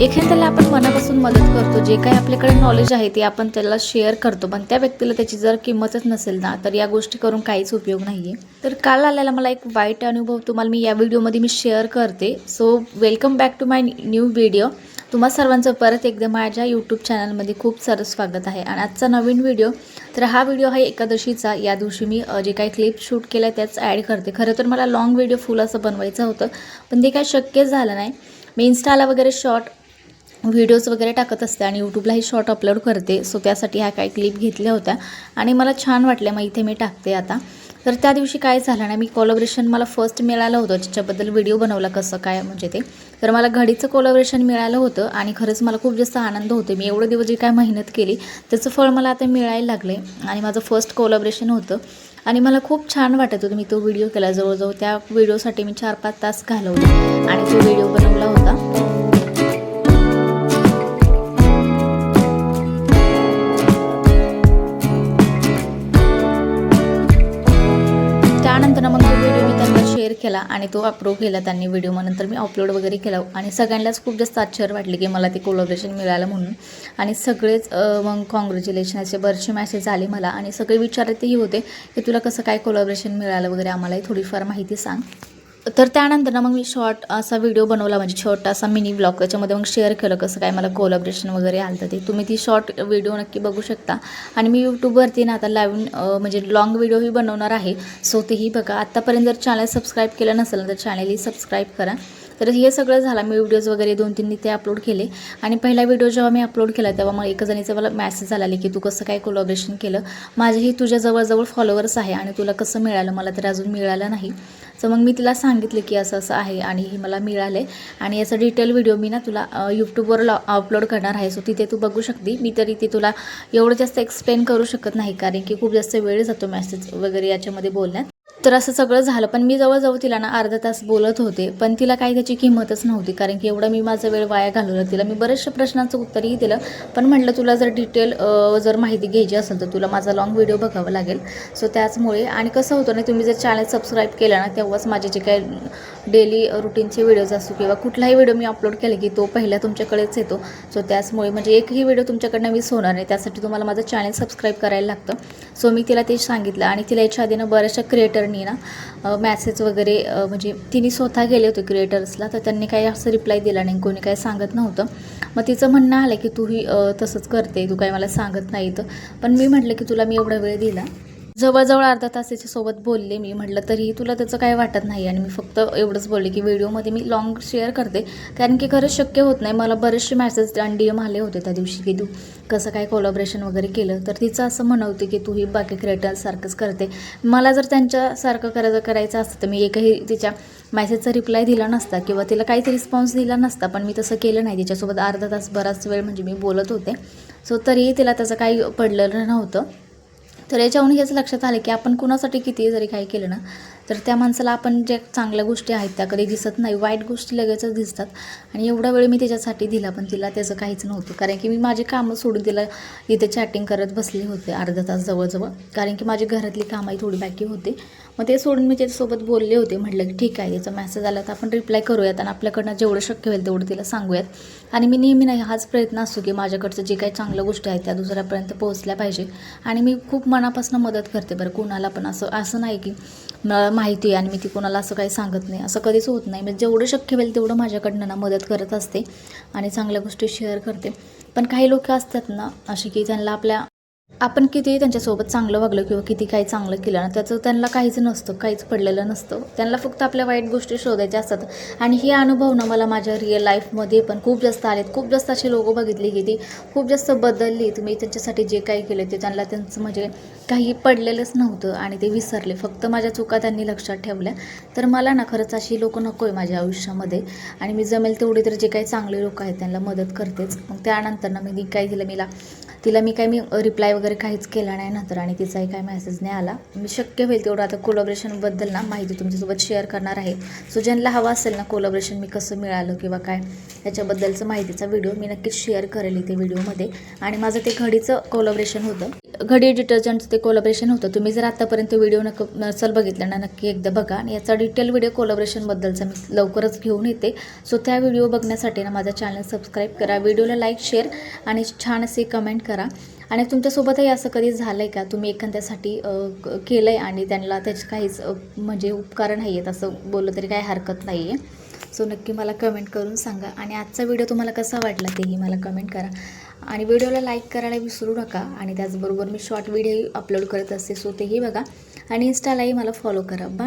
एखाद्याला आपण मनापासून मदत करतो, जे काही आपल्याकडे नॉलेज आहे ते आपण त्याला शेअर करतो, पण त्या व्यक्तीला त्याची जर किंमतच नसेल ना, तर या गोष्टी करून काहीच उपयोग नाही आहे. तर काल आलेला मला एक वाईट अनुभव तुम्हाला मी या व्हिडिओमध्ये शेअर करते. So welcome back to my new video. तुम्हा सर्वांचं परत एकदा माझ्या यूट्यूब चॅनलमध्ये खूप सारं स्वागत आहे. आणि आजचा नवीन व्हिडिओ, तर हा व्हिडिओ आहे एकादशीचा. या दिवशी मी जे काही क्लिप शूट केल्या त्याच ॲड करते. खरं तर मला लॉंग व्हिडिओ फुल असं बनवायचं होतं, पण ते काय शक्य झालं नाही. मी इन्स्टाला वगैरे शॉर्ट व्हिडिओज वगैरे टाकत असते आणि यूट्यूबलाही शॉर्ट अपलोड करते. सो त्यासाठी ह्या काही क्लिप घेतल्या होत्या आणि मला छान वाटल्या, मग इथे मी टाकते आता. तर त्या दिवशी काय झालं ना, मी कोलॅबोरेशन मला फर्स्ट मिळालं होतं, त्याच्याबद्दल व्हिडिओ बनवला कसं काय म्हणजे ते. तर मला घडीचं कोलॅबोरेशन मिळालं होतं आणि खरंच मला खूप जास्त आनंद होते. मी एवढे दिवस जी काय मेहनत केली त्याचं फळ मला आता मिळायला लागले आणि माझं फर्स्ट कोलॅबोरेशन होतं आणि मला खूप छान वाटत होतं. मी तो व्हिडिओ केला, जवळजवळ त्या व्हिडिओसाठी मी 4-5 तास घालवले आणि तो व्हिडिओ बनवला होता. त्यानंतर मग तो व्हिडिओ मी त्यांना शेअर केला आणि तो अप्रूव्ह केला त्यांनी व्हिडिओ. मग नंतर मी अपलोड वगैरे केला आणि सगळ्यांनाच खूप जास्त आश्चर्य वाटले की मला ते कोलॅबोरेशन मिळालं म्हणून. आणि सगळेच मग कॉंग्रॅच्युलेशन असे बरेचसे मेसेज आले मला आणि सगळे विचारतही होते की तुला कसं काय कोलॅबोरेशन मिळालं वगैरे, आम्हालाही थोडीफार माहिती सांग. तर त्यानंतर मग मी शॉर्ट असा व्हिडिओ बनवला, म्हणजे छोटासा मिनी ब्लॉग. त्याच्यामध्ये मग शेअर केलं कसं काय मला कोलॅबोरेशन वगैरे आलं तर ते तुम्ही ती शॉर्ट व्हिडिओ नक्की बघू शकता. आणि मी यूट्यूबवरती ना आता लाईव्ह म्हणजे लॉंग व्हिडिओही बनवणार आहे. सो तेही बघा. आत्तापर्यंत जर चॅनल सबस्क्राईब केलं नसेल तर चॅनलही सबस्क्राईब करा. तर हे सगळं झालं. मी व्हिडिओज वगैरे 2-3 ते अपलोड केले आणि पहिला व्हिडिओ जेव्हा मी अपलोड केला तेव्हा मग एका जणीचा मला मेसेज आला की तू कसं काय कोलॅबोरेशन केलं, माझेही तुझ्या जवळ फॉलोअर्स आहे आणि तुला कसं मिळालं, मला तर अजून मिळालं नाही. सो मग मी तिला सांगितले की असं असं आहे आणि हे मला मिळाले आणि याचा डिटेल व्हिडिओ मी ना तुला यूट्यूबवर अपलोड करणार आहे. सो तिथे तू बघू शकते. मी तरी ती तुला एवढं जास्त एक्सप्लेन करू शकत नाही कारण की खूप जास्त वेळ जातो मेसेज वगैरे याच्यामध्ये बोलण्यात. तर असं सगळं झालं, पण मी जवळजवळ तिला ना अर्धा तास बोलत होते, पण तिला काही त्याची किंमतच नव्हती कारण की एवढा मी माझा वेळ वाया घालवला. तिला मी बऱ्याचशा प्रश्नांचं उत्तरही दिलं, पण म्हटलं तुला जर डिटेल जर माहिती घ्यायची असेल तर तुला माझा लॉंग व्हिडिओ बघावा लागेल. सो त्याचमुळे. आणि कसं होतं ना, तुम्ही जर चॅनल सबस्क्राईब केलं ना तेव्हाच माझे जे काही डेली रुटीनचे व्हिडिओज असतो किंवा कुठलाही व्हिडिओ मी अपलोड केले की तो पहिला तुमच्याकडेच येतो. सो त्याचमुळे म्हणजे एकही व्हिडिओ तुमच्याकडनं मिस होणार नाही, त्यासाठी तुम्हाला माझं चॅनल सबस्क्राईब करायला लागतं. सो मी तिला ते सांगितलं आणि तिला याच्या आधीनं बऱ्याचशा क्रिएटरनी ना मॅसेज वगैरे म्हणजे तिने स्वतः गेले होते क्रिएटर्सला, तर त्यांनी काही असं रिप्लाय दिला नाही, कोणी काही सांगत नव्हतं. मग तिचं म्हणणं आलं की तूही तसंच करते, तू काही मला सांगत नाही. तर पण मी म्हटलं की तुला मी एवढा वेळ दिला, जवळजवळ अर्धा तास त्याच्यासोबत बोलले मी. म्हटलं तरीही तुला त्याचं काय वाटत नाही आणि मी फक्त एवढंच बोलले की व्हिडिओमध्ये मी लॉंग शेअर करते कारण की खरंच शक्य होत नाही. मला बरेचसे मॅसेज आणि DM आले होते त्या दिवशी की तू कसं काय कोलॅबोरेशन वगैरे केलं. तर तिचं असं म्हणवते की तूही बाकी क्रिएटर्ससारखंच करते. मला जर त्यांच्यासारखं करायचं असतं तर मी एकही तिच्या मॅसेजचा रिप्लाय दिला नसता किंवा तिला काहीच रिस्पॉन्स दिला नसता, पण मी तसं केलं नाही. तिच्यासोबत अर्धा तास बराच वेळ म्हणजे मी बोलत होते. सो तरीही तिला त्याचं काही पडलेलं नव्हतं. तर याच्याहून हेच लक्षात आलं की आपण कुणासाठी कितीही जरी काही केलं ना, तर त्या माणसाला आपण ज्या चांगल्या गोष्टी आहेत त्या कधी दिसत नाही, वाईट गोष्टी लगेचच दिसतात. आणि एवढा वेळ मी त्याच्यासाठी दिला पण तिला त्याचं काहीच नव्हतं कारण की मी माझी कामं सोडून तिला इथे चॅटिंग करत बसले होते अर्धा तास जवळजवळ, कारण की माझी घरातली कामंही थोडी बाकी होते. मग ते सोडून मी त्याच्यासोबत बोलले होते. म्हटलं की ठीक आहे, याचा मेसेज आला तर आपण रिप्लाय करूयात आणि आपल्याकडनं जेवढं शक्य होईल तेवढं तिला सांगूयात. आणि मी नेहमी नाही हाच प्रयत्न असतो की माझ्याकडचं जे काही चांगल्या गोष्टी आहेत त्या दुसऱ्यापर्यंत पोहोचल्या पाहिजे. आणि मी खूप मनापासून मदत करते बरं कुणाला पण. असं नाही की माहिती आहे आणि मी ती कोणाला असं काही सांगत नाही, असं कधीच होत नाही. म्हणजे जेवढं शक्य होईल तेवढं माझ्याकडनं ना मदत करत असते आणि चांगल्या गोष्टी शेअर करते. पण काही लोक असतात ना अशी की त्यांना आपण कितीही त्यांच्यासोबत चांगलं वागलं किंवा किती काही चांगलं केलं ना त्याचं त्यांना काहीच नसतं, काहीच पडलेलं नसतं. त्यांना फक्त आपल्या वाईट गोष्टी शोधायच्या असतात. आणि हे अनुभव ना मला माझ्या रिअल लाईफमध्ये पण खूप जास्त आलेत. खूप जास्त असे लोक बघितले की ती खूप जास्त बदलली. तुम्ही त्यांच्यासाठी जे काही केलं ते त्यांचं म्हणजे काही पडलेलंच नव्हतं आणि ते विसरले. फक्त माझ्या चुका त्यांनी लक्षात ठेवल्या. तर मला ना खरंच अशी लोक नको आहे माझ्या आयुष्यामध्ये. आणि मी जमेल तेवढे तर जे काही चांगले लोक आहेत त्यांना मदत करतेच. मग त्यानंतर ना मी काय दिलं, तिला मी रिप्लाय वगैरे काहीच केला नाही नंतर आणि तिचाही काय मेसेज नाही आला. मी शक्य होईल तेवढं आता कोलॅबोरेशनबद्दल ना माहिती तुमच्यासोबत शेअर करणार आहे. सो ज्यांना हवा असेल ना कोलॅबोरेशन मी कसं मिळालं किंवा काय याच्याबद्दलचं माहितीचा व्हिडिओ मी नक्कीच शेअर करेल इथे व्हिडिओमध्ये. आणि माझं ते घडीचं कोलॅबोरेशन होतं, घडी डिटर्जंटचं ते कोलॅबोरेशन होतं. तुम्ही जर आतापर्यंत व्हिडिओ नसेल बघितला ना नक्की एकदा बघा. आणि याचा डिटेल व्हिडिओ कोलॅबोरेशनबद्दलचा मी लवकरच घेऊन येते. सो त्या व्हिडिओ बघण्यासाठी ना माझा चॅनल सबस्क्राईब करा, व्हिडिओला लाईक शेअर आणि छान असे कमेंट करा. आणि तुमच्यासोबतही असं कधी झालं आहे का तुम्ही एखाद्यासाठी केलं आहे आणि त्यांना त्याचं काहीच म्हणजे उपकार नाही आहेत असं बोललं तरी काही हरकत नाही आहे. सो नक्की मला कमेंट करून सांगा. आणि आजचा व्हिडिओ तुम्हाला कसा वाटला तेही मला कमेंट करा. आणि व्हिडिओला लाईक करायला विसरू नका. आणि त्याचबरोबर मी शॉर्ट व्हिडिओ अपलोड करत असते सो तेही बघा. आणि इन्स्टालाही मला फॉलो करा. बाय.